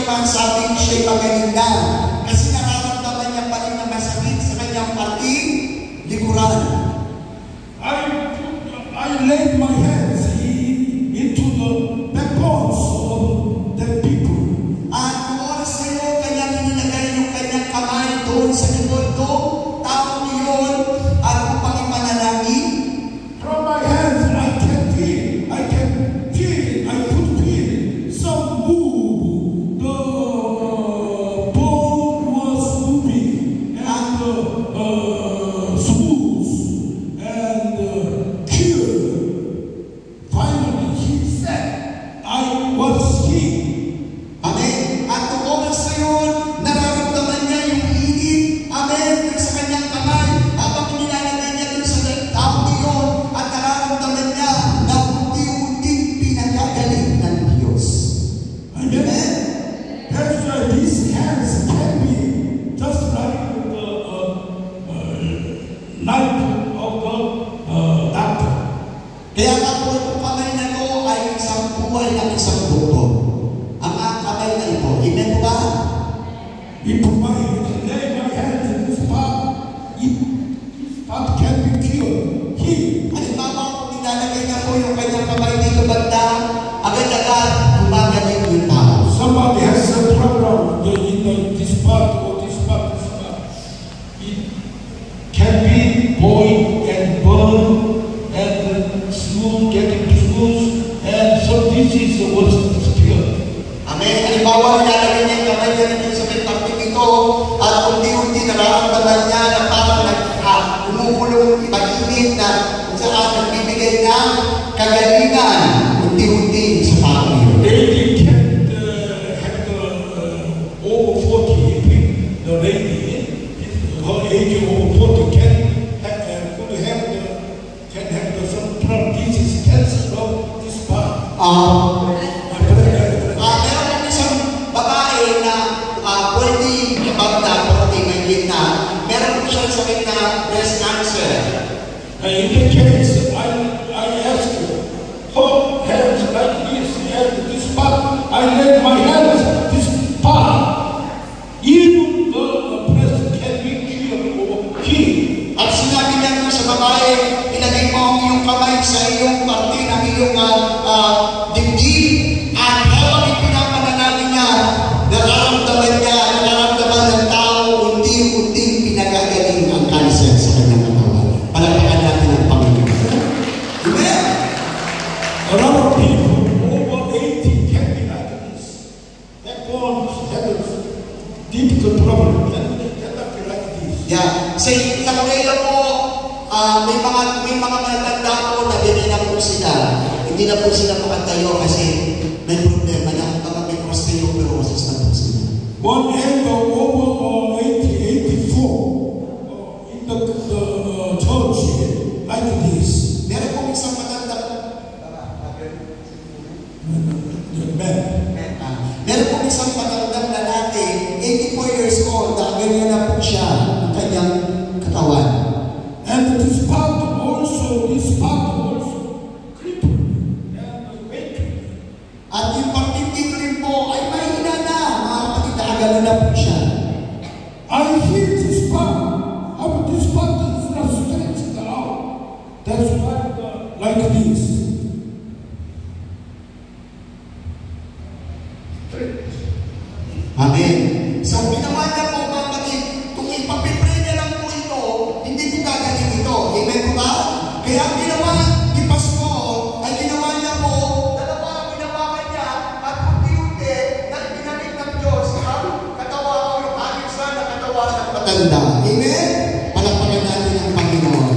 naman sabing siya'y magaling na. Kasi nararamdaman niya pa rin na masakit sa kanyang parting likuran. I laid my hands into the backbones of the people. At kung oras sa'yo, kanyang inilagay yung kanyang kamay doon sa likod ko, taong iyon, at upang ipanalangin. From my hands, I could feel some move. The bone was moving, and smooth, and cured. Finally, he said, I was healed. Amen. At kung oras na yun, nararamdaman niya yung init. Amen. Sa kanyang kamay, habang nilalagay niya doon sa taong iyon, at nararamdaman niya na unti-unting pinagagaling ng Diyos. Amen. That's why these hands can be just like the knife of the doctor. Kaya nga po itong kamay na ito ay isang buhay ng isang doktor. Ang kamay na ito. Amen po ba? If I lay my hands in this part, this part can be cured. Halimbawa kung nilalagay niya po yung kanyang kamay dito banda, agad-agad gumagaling yung tao. Somebody has a problem in this part or this part. It can be boiled and burned and smooth, getting smooth, and so this is the worst spirit. Amen. Halimbawa, nilalagay niya yung kamay niya rin sa parting ito at unti-unti nararamdaman niya na parang umugulong pag-init na kung saan nagbibigay ng kagalingan unti-unti sa tao niyo. Lady can have over 40. The lady, her age over 40 can have some problem. This is cancer of this part. Meron din isang babae na pwede kabagda, pwede may gitna. Meron po siyang sakit na breast cancer. In the case, I ask you, hold hands like this, and this part, I lay my hands, this part, even the breast can be cured or healed. At sinabi niya po sa babae, ilagay mo ang iyong kamay sa iyong parte ng iyong dibdib. At habang ipinapanalangin niya, nararamdaman ng tao, unti-unting pinagagaling ang cancer sa kanyang katawan. Palagpakan natin ang Panginoon. Amen? A lot of people over 80 can be like this. That one has a difficult problem. They cannot be like this. Yeah. Sa Korea po, may mga matanda po na ganyan na po sila. Hindi na po sila makatayo kasi may problema na baka may osteoporosis na po sila. One end of over 80, 84 in the church like this. Meron po isang matanda po. Meron po isang matandang lalaki, 84 years old, na ganyan na po siya ang kanyang katawan. And this part also crippled and weak. At yung parting dito rin po ay mahina na, mga kapatid, nakagano na po siya. I hear this part, but this part is not stretched out. That's why like this. Amen. So, ginawa niya po, mga kapatid, kung ipapipray niya lang po ito, hindi po gagaling ito. Amen po ba? Kaya ang ginawa ni Pastor, ay ginawa niya po, dalawa ang ginawakan niya, at unti-unti, na pinamit ng Diyos, ang katawan o yung aking sana katawan ng matanda. Amen? Palakpakan natin ang Panginoon.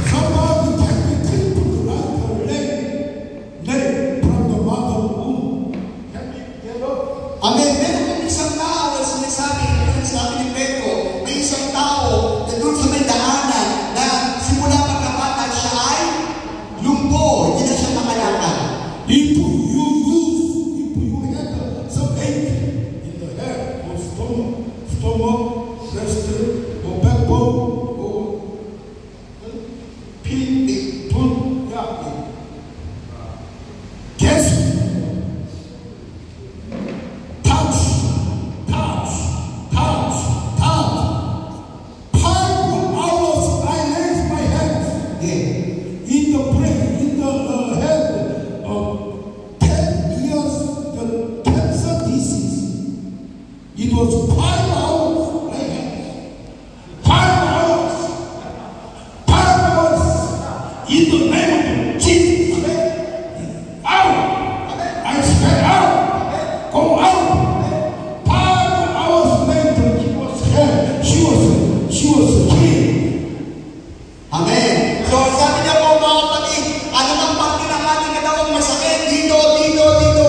Somebody can be crippled like a leg from the mother womb. Can be get up. Amen. Meron kong isang tao na sinasabi ni Pedro, may isang tao na doon sa may daanan na simula pagkabata siya ay lumpo, hindi na siya makalakad. If you have some ache in the head or stomach, breast, was 5 hours later. 5 hours. 5 hours. In the name of Jesus. Out. I said out. Go out. 5 hours later, she was free. Amen. So sabi niya po mga kapatid, ano ang parte ng ating katawang masakit? Dito,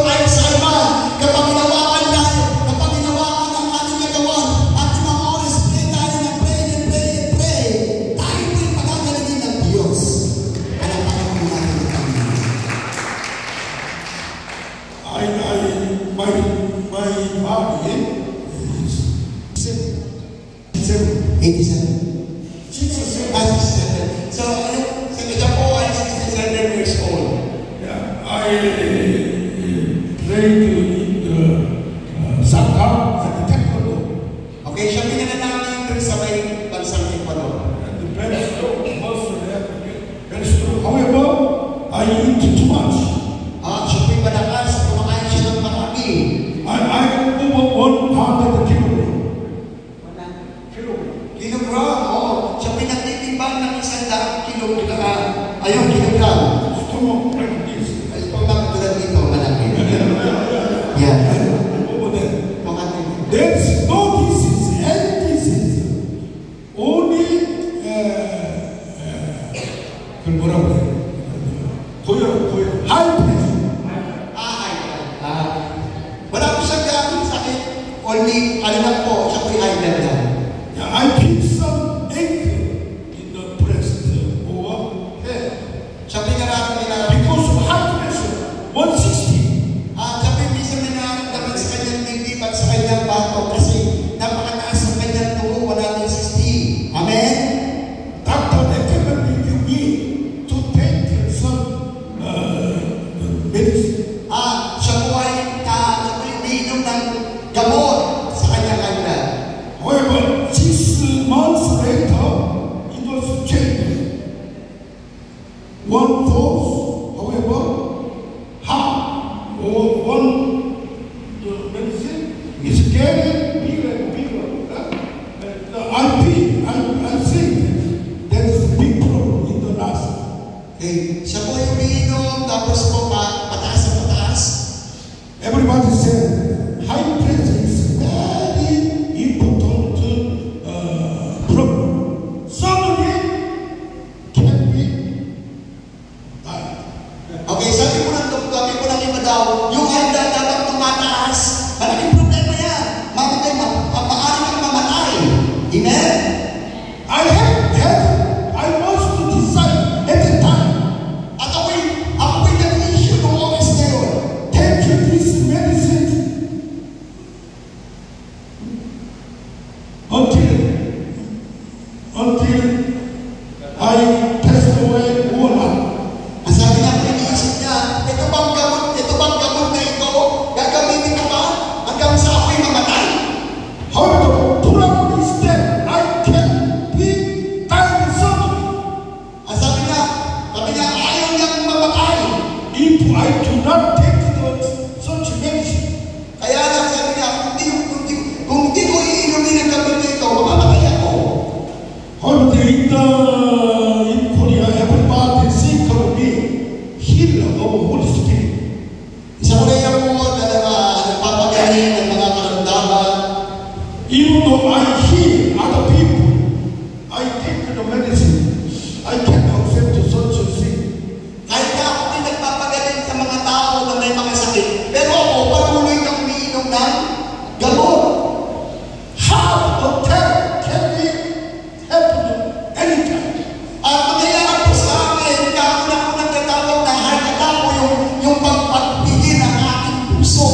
kahit saan man. Kapag ginawakan tayo, kapag ginawakan ang ating katawan, at mga oras, pray tayo ng pray. Tayo po'y pagagalingin ng Diyos. Alam pa kami natin ang Panginoon. My body is 87. 67. So, sa kanya po ay 67 years old. Yeah, I played in the soccer and the taekwondo. Okay, siya pinanalangin doon sa may bansang Ecuador. And the very strong muscle there, very strong. However, I eat too much. Siya po'y malakas, kumakain siya ng marami. I over 100 kilogram. Kilogram, siya pinagtitimbang ng 100 kilogram. Ayun, kilogram. Stomach like this. Ay, pag tulad dito, malaki. Yeah. Over there. Makati. There's no disease, any disease. Only high pressure. Wala po siyang gano'ng sakit. Only, ano lang po, siya po'y high blood lang. Yeah, I feel some ache in the breast or head Siya po'y nararamdaman. because of high pressure, 160. Siya po'y minsan may nararamdaman sa kanyang dibdib at sa kanyang bato kasi napakataas ang kanyang tubo, 160. Amen? Doctor recommended me to take some medicine. Siya po'y umiinom ng gamot sa kanyang high blood. However, 6 months later, it was changed. One dose, however, half or one medicine is getting bigger and bigger. I think there is a big problem in the last. Okay. Siya po'y umiinom, tapos po pataas sa pataas. Everybody said high pressure is very important problem. Suddenly can be died. Okay, sabi po ng doktor, sabi po ng iba daw, yung high blood dapat tumataas. Malaking problema yan. Maaari kang mamatay. Amen? I was to decide at the time. At ako'y nag-issue ng oras na yun. Take this medicine until I passed away or not. Ang sabi niya, iniisip niya, ito bang gamot na ito, gagamitin ko ba hanggang sa ako'y mamatay? However, the problem is that I can be died suddenly Ang sabi niya, ayaw niyang mamatay. if I do not take such medicine. Kaya lang sabi niya, kung hindi ko iinumin ang gamot na ito, mamamatay ako. However, in Korea, everybody think of me healer of Holy Spirit. Sa Korea po, nagpapagaling ng mga karamdaman. Even though I heal other people, I take the medicine. I can accept such a thing. Kahit na ako din nagpapagaling sa mga tao na may mga sakit, pero ako, patuloy kang umiinom ng gamot. Heart attack can be happen anytime. At mangyayari po sa akin, kaya ako nagtatawag na heart attack ko yung pagpagpigil ng aking puso.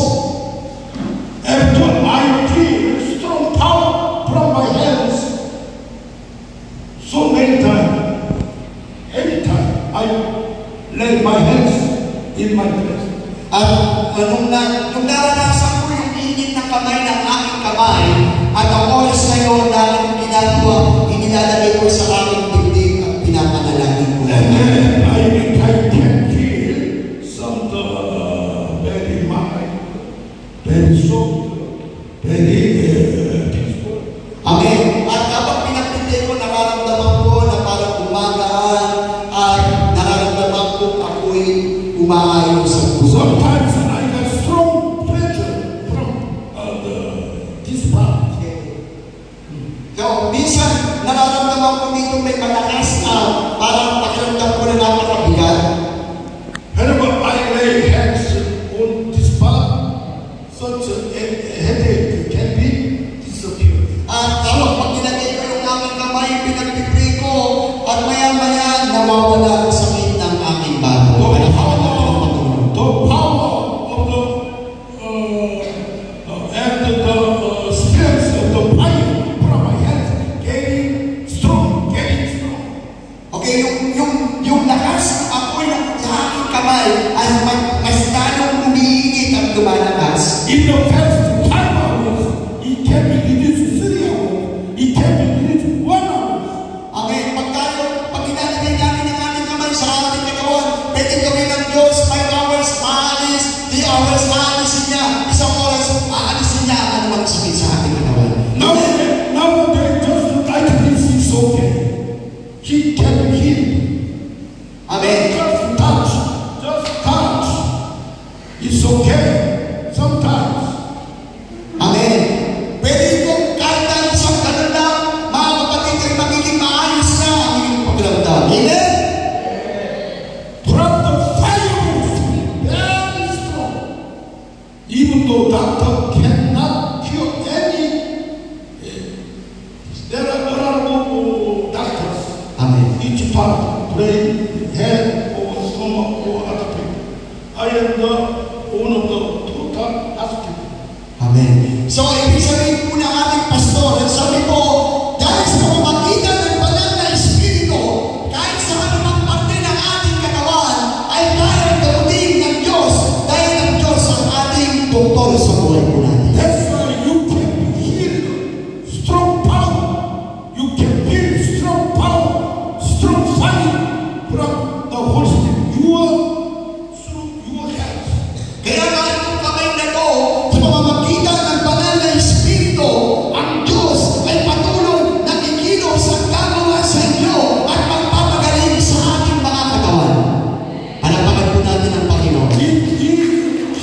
After I feel strong power from my hands, so many times, anytime I lay my hands in my breast. At nung naranasan ko yung init ng kamay ng aking kamay, at ang oras na yun, dahil yung ginagawa, inilalagay ko sa aking dibdib at pinapanalangin ko. And then I can feel some very mild, very soft very peaceful. Amen. At kapag pinagpintay ko, nararamdaman ko na parang gumagaan at nararamdaman ko ako'y umaayos sa puso. Sometimes I got strong pressure from this part. So, minsan, nararamdaman ko dito may malakas na parang pakiramdam ko na napakabigat. Whenever I lay hands on this part, such a headache can be disappeared. At kapag pag nilagay ko yung aking kamay, pinagpipray ko, at maya-maya nawawala ang sakit ng aking bago. The power of the strength of the fire from my hands getting strong. Okay, yung lakas ng apoy ng aking kamay ay mas lalong umiinit at lumalakas. In the first 5 hours, it can be reduced to 3 hours. It can be reduced to 1 hour. Okay, pag inalagay natin ang ating kamay sa ating katawan, pwede gawin ng Diyos 5 hours, maalis, 3 hours, maalisin niya, 1 oras, maalisin niya ang anumang sakit sa ating katawan. Nowadays, just like this is okay. He can heal. Amen. Just touch. It's okay. Sometimes. Amen. Pwede kong kahit na isang ganun lang, mga kapatid, ay magiging maayos na ang iyong paglamdam. Amen? From the fire of the Spirit, very strong. Even though doctor cannot cure any, there are honorable doctors. Amen. Each part, brain, head, or stomach, or other people. I am the owner of the total hospital. Amen. So, ibig sabihin po ng ating pastor, sabi po, dahil sa pamamagitan ng banal na Espiritu, kahit sa anumang parte ng ating katawan, ay kayang gamutin ng Diyos dahil ang Diyos ang ating doktor sa buhay po natin. That's why you can heal strong power. You can feel strong power, strong fire from the Holy Spirit. Through your hands. Kaya nga itong kamay na to, sa pamamagitan ng banal na Espiritu, ang Diyos ay patuloy na kikilos at gagawa sa inyo at magpapagaling sa ating mga katawan. Palapakan po natin ang Panginoon.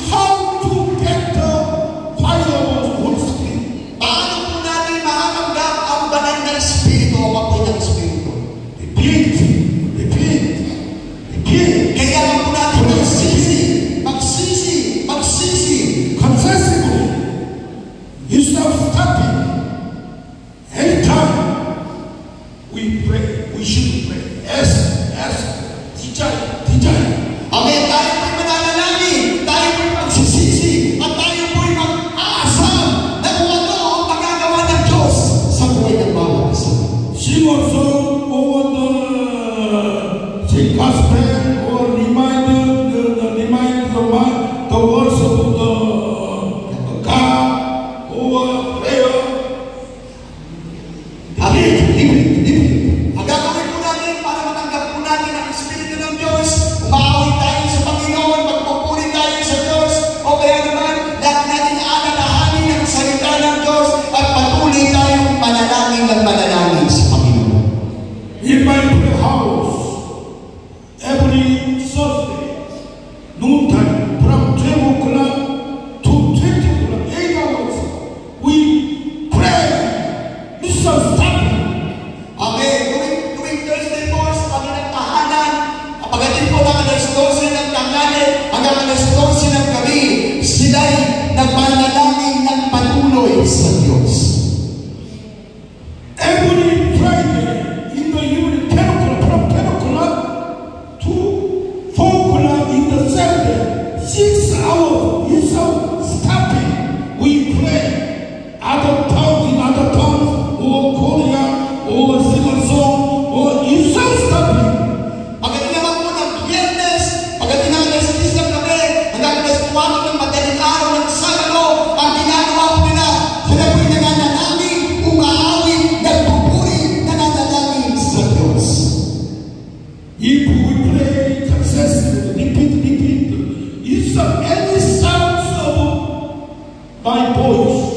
How to get the fire of the Holy Spirit? Paano po natin makakamgam ang banal na Espiritu o apoy ng Espiritu? Repeat. Kaya nga po natin magsisi. Confessively. Instead of stopping. Anytime we pray, we should pray. Desire. Amen. Tayo po'y mananalangin. Tayo po'y magsisisi. At tayo po'y mag-aasam na kung ano ang magagawa ng Diyos sa buhay ng bawat isa. Sing a song over the gospel or remind the words of the God over prayer. Amen. Ang gagawin po natin para matanggap po natin ang Espiritu ng Diyos, umawit tayo sa Panginoon, magpupuri tayo sa Diyos, o kaya naman, lahat natin alalahanin ang salita ng Diyos at patuloy tayong manalangin ng manalangin sa Panginoon. In my prayer house, every Thursday, noontime, from 12 o'clock to 20 o'clock, 8 hours, we pray. Mr. Stephen. Okay, tuwing Thursday po sa kanilang tahanan, pagdating po ng alas 12 ng tanghali hanggang alas 12 ng gabi, sila'y nagmanalangin ng patuloy sa Diyos. Every Friday in the evening, 10 o'clock, from 10 o'clock to 4 o'clock in the Saturday, 6 hours without stopping, we pray. In other tongues, or Korea, or sing a song, or without stopping. Pagdating naman po ng Biyernes, pagdating ng alas 10 ng gabi, hanggang alas 4 ng madaling araw ng Sabado, ang ginagawa po nila, sila po'y nananalangin, umaawit, nagpupuri, nananalangin sa Diyos. If we pray successfully, repeat, is there any sounds of my voice?